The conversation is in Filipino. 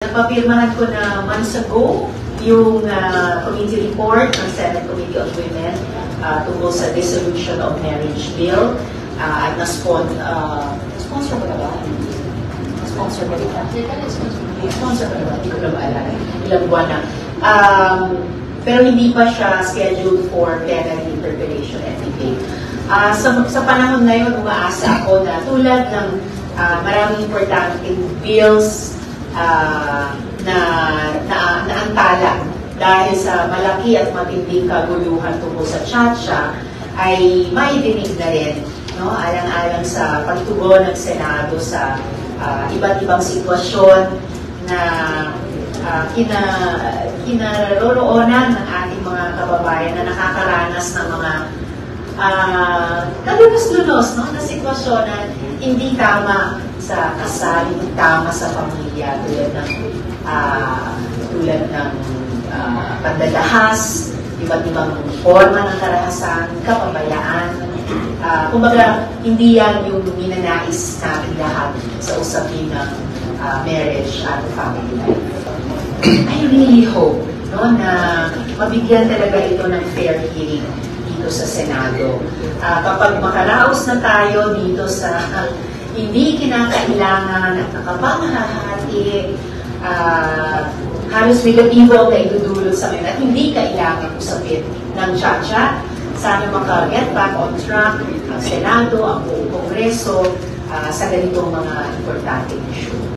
napapirmahan ko na months ago yung committee report ng Senate Committee on Women tungkol sa dissolution of marriage bill at sponsor ko na ba? Sponsor ko na ba? Sponsor ko na ba? Hindi ko na maalala. Ilang buwan na. Pero hindi pa siya scheduled for plenary interpellation and debate. Sa panahon na yun, umaasa ako na tulad ng maraming importanteng bills na antala dahil sa malaki at matinding kaguluhan tungkol sa Chacha ay maidinig na rin, no? Alang-alang sa pagtugon ng Senado sa iba't ibang sitwasyon na kinaroroonan ng ating mga kababayan na nakakaranas ng mga kalunos-lunos, no? Na sitwasyon na hindi tama sa kasal, hindi tama sa pamilya, tulad ng pandadahas, iba't ibang forma ng karahasan, kapabayaan. Kumbaga, hindi yan yung minanais natin lahat sa usapin ng marriage at family life. I really hope, no, na mabigyan talaga ito ng fair hearing dito sa Senado. Kapag makaraos na tayo dito sa hindi kinakailangan at nakapangahahati, halos negatibo na idudulot sa amin at hindi kailangan usapin ng Chacha. Sana maka-get back on track ang Senado, ang buong Kongreso sa ganitong mga importanteng issue.